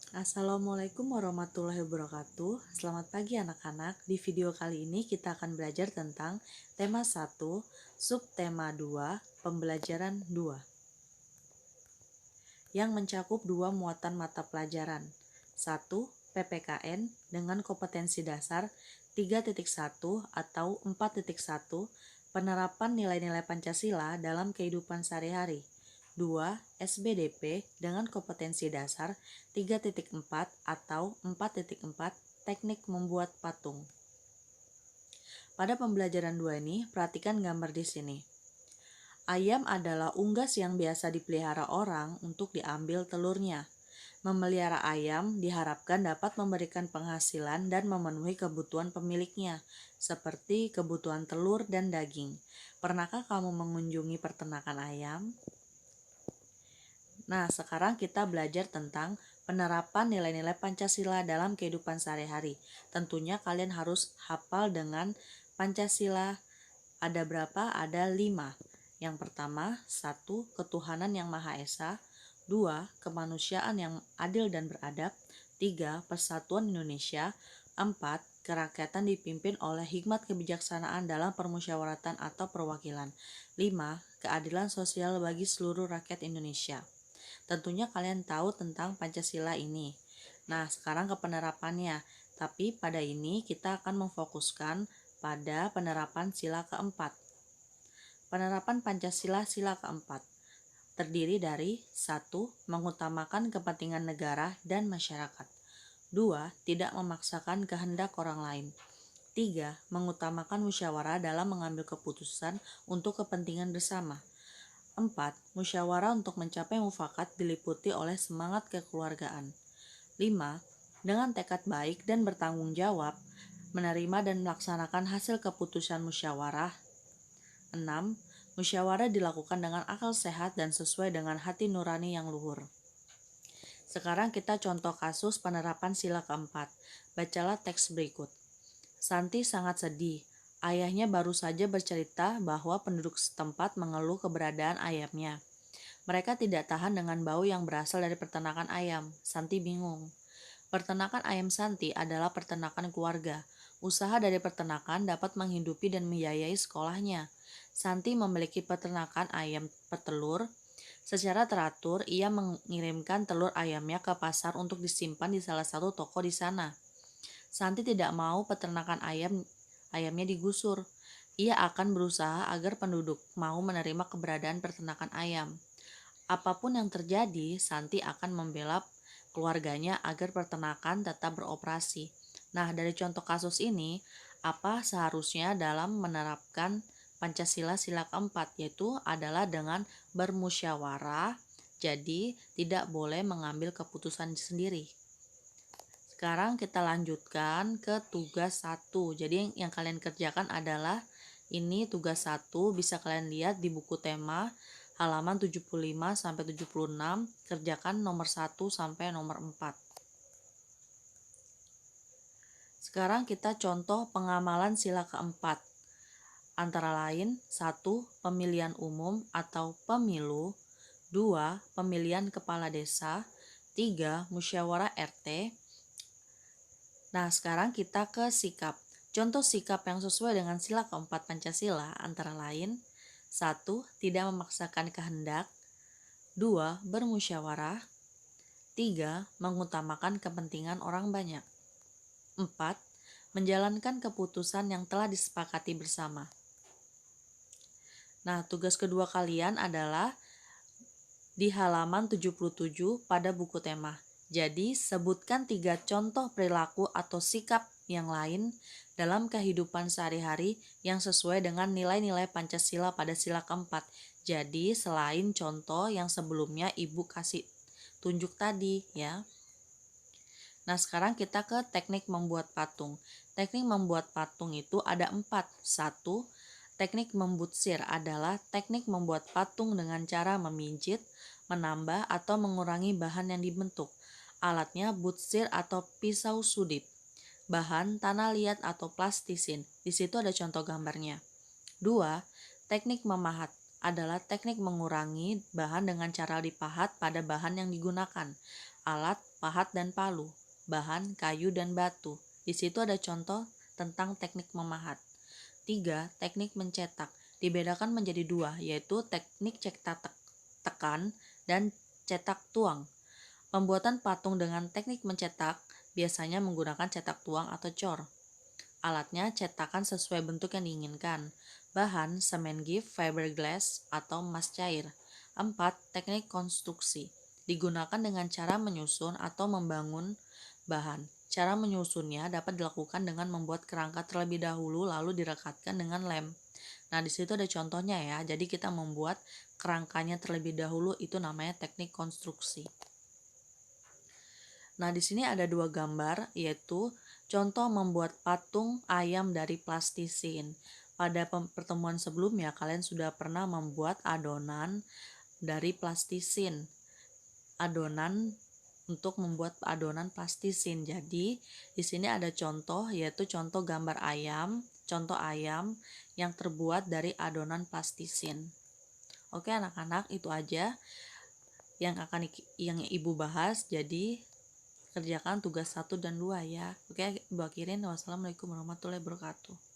Assalamualaikum warahmatullahi wabarakatuh. Selamat pagi anak-anak. Di video kali ini kita akan belajar tentang tema 1, subtema 2, pembelajaran 2, yang mencakup dua muatan mata pelajaran. 1. PPKN dengan kompetensi dasar 3.1 atau 4.1, penerapan nilai-nilai Pancasila dalam kehidupan sehari-hari. 2. SBDP dengan kompetensi dasar 3.4 atau 4.4, teknik membuat patung. Pada pembelajaran 2 ini, perhatikan gambar di sini. Ayam adalah unggas yang biasa dipelihara orang untuk diambil telurnya. Memelihara ayam diharapkan dapat memberikan penghasilan dan memenuhi kebutuhan pemiliknya, seperti kebutuhan telur dan daging. Pernahkah kamu mengunjungi peternakan ayam? Nah, sekarang kita belajar tentang penerapan nilai-nilai Pancasila dalam kehidupan sehari-hari. Tentunya kalian harus hafal dengan Pancasila. Ada berapa? Ada 5. Yang pertama, 1. Ketuhanan yang Maha Esa. 2. Kemanusiaan yang adil dan beradab. 3. Persatuan Indonesia. 4. Kerakyatan dipimpin oleh hikmat kebijaksanaan dalam permusyawaratan atau perwakilan. 5. Keadilan sosial bagi seluruh rakyat Indonesia. Tentunya kalian tahu tentang Pancasila ini. Nah, sekarang ke penerapannya. Tapi pada ini kita akan memfokuskan pada penerapan sila keempat. Penerapan Pancasila sila keempat terdiri dari 1. Mengutamakan kepentingan negara dan masyarakat. 2. Tidak memaksakan kehendak orang lain. 3. Mengutamakan musyawarah dalam mengambil keputusan untuk kepentingan bersama. 4. Musyawarah untuk mencapai mufakat diliputi oleh semangat kekeluargaan. 5. Dengan tekad baik dan bertanggung jawab, menerima dan melaksanakan hasil keputusan musyawarah. 6. Musyawarah dilakukan dengan akal sehat dan sesuai dengan hati nurani yang luhur. Sekarang kita contoh kasus penerapan sila keempat. Bacalah teks berikut. Santi sangat sedih. Ayahnya baru saja bercerita bahwa penduduk setempat mengeluh keberadaan ayamnya. Mereka tidak tahan dengan bau yang berasal dari peternakan ayam. Santi bingung. Peternakan ayam Santi adalah peternakan keluarga. Usaha dari peternakan dapat menghidupi dan membiayai sekolahnya. Santi memiliki peternakan ayam petelur. Secara teratur, ia mengirimkan telur ayamnya ke pasar untuk disimpan di salah satu toko di sana. Santi tidak mau peternakan ayamnya digusur. Ia akan berusaha agar penduduk mau menerima keberadaan peternakan ayam. Apapun yang terjadi, Santi akan membela keluarganya agar peternakan tetap beroperasi. Nah, dari contoh kasus ini, apa seharusnya dalam menerapkan Pancasila sila keempat, yaitu adalah dengan bermusyawarah, jadi tidak boleh mengambil keputusan sendiri. Sekarang kita lanjutkan ke tugas 1. Jadi yang kalian kerjakan adalah ini tugas 1, bisa kalian lihat di buku tema halaman 75 sampai 76, kerjakan nomor 1 sampai nomor 4. Sekarang kita contoh pengamalan sila keempat. Antara lain 1. Pemilihan umum atau pemilu. 2. Pemilihan kepala desa. 3. Musyawarah RT. Nah, sekarang kita ke sikap. Contoh sikap yang sesuai dengan sila keempat Pancasila antara lain 1. Tidak memaksakan kehendak. 2. Bermusyawarah. 3. Mengutamakan kepentingan orang banyak. 4. Menjalankan keputusan yang telah disepakati bersama. Nah, tugas kedua kalian adalah di halaman 77 pada buku tema. Jadi, sebutkan 3 contoh perilaku atau sikap yang lain dalam kehidupan sehari-hari yang sesuai dengan nilai-nilai Pancasila pada sila keempat. Jadi, selain contoh yang sebelumnya Ibu kasih tunjuk tadi ya. Nah, sekarang kita ke teknik membuat patung. Teknik membuat patung itu ada 4. 1. Teknik membutsir adalah teknik membuat patung dengan cara memijit, menambah, atau mengurangi bahan yang dibentuk. Alatnya butsir atau pisau sudip. Bahan tanah liat atau plastisin. Di situ ada contoh gambarnya. 2. Teknik memahat. adalah teknik mengurangi bahan dengan cara dipahat pada bahan yang digunakan. Alat, pahat, dan palu. Bahan, kayu, dan batu. Di situ ada contoh tentang teknik memahat. 3. Teknik mencetak. Dibedakan menjadi 2, yaitu teknik cetak tekan dan cetak tuang. Pembuatan patung dengan teknik mencetak biasanya menggunakan cetak tuang atau cor. Alatnya cetakan sesuai bentuk yang diinginkan. Bahan, semen gift, fiberglass, atau emas cair. 4. Teknik konstruksi. Digunakan dengan cara menyusun atau membangun bahan. Cara menyusunnya dapat dilakukan dengan membuat kerangka terlebih dahulu lalu direkatkan dengan lem. Nah, di situ ada contohnya ya. Jadi kita membuat kerangkanya terlebih dahulu, itu namanya teknik konstruksi. Nah, di sini ada 2 gambar, yaitu contoh membuat patung ayam dari plastisin. Pada pertemuan sebelumnya, kalian sudah pernah membuat adonan dari plastisin. Adonan untuk membuat adonan plastisin. Jadi, di sini ada contoh, yaitu contoh gambar ayam, contoh ayam yang terbuat dari adonan plastisin. Oke, anak-anak, itu aja yang Ibu bahas. Jadi, kerjakan tugas 1 dan 2 ya. Oke, Ibu akhirin. Wassalamualaikum warahmatullahi wabarakatuh.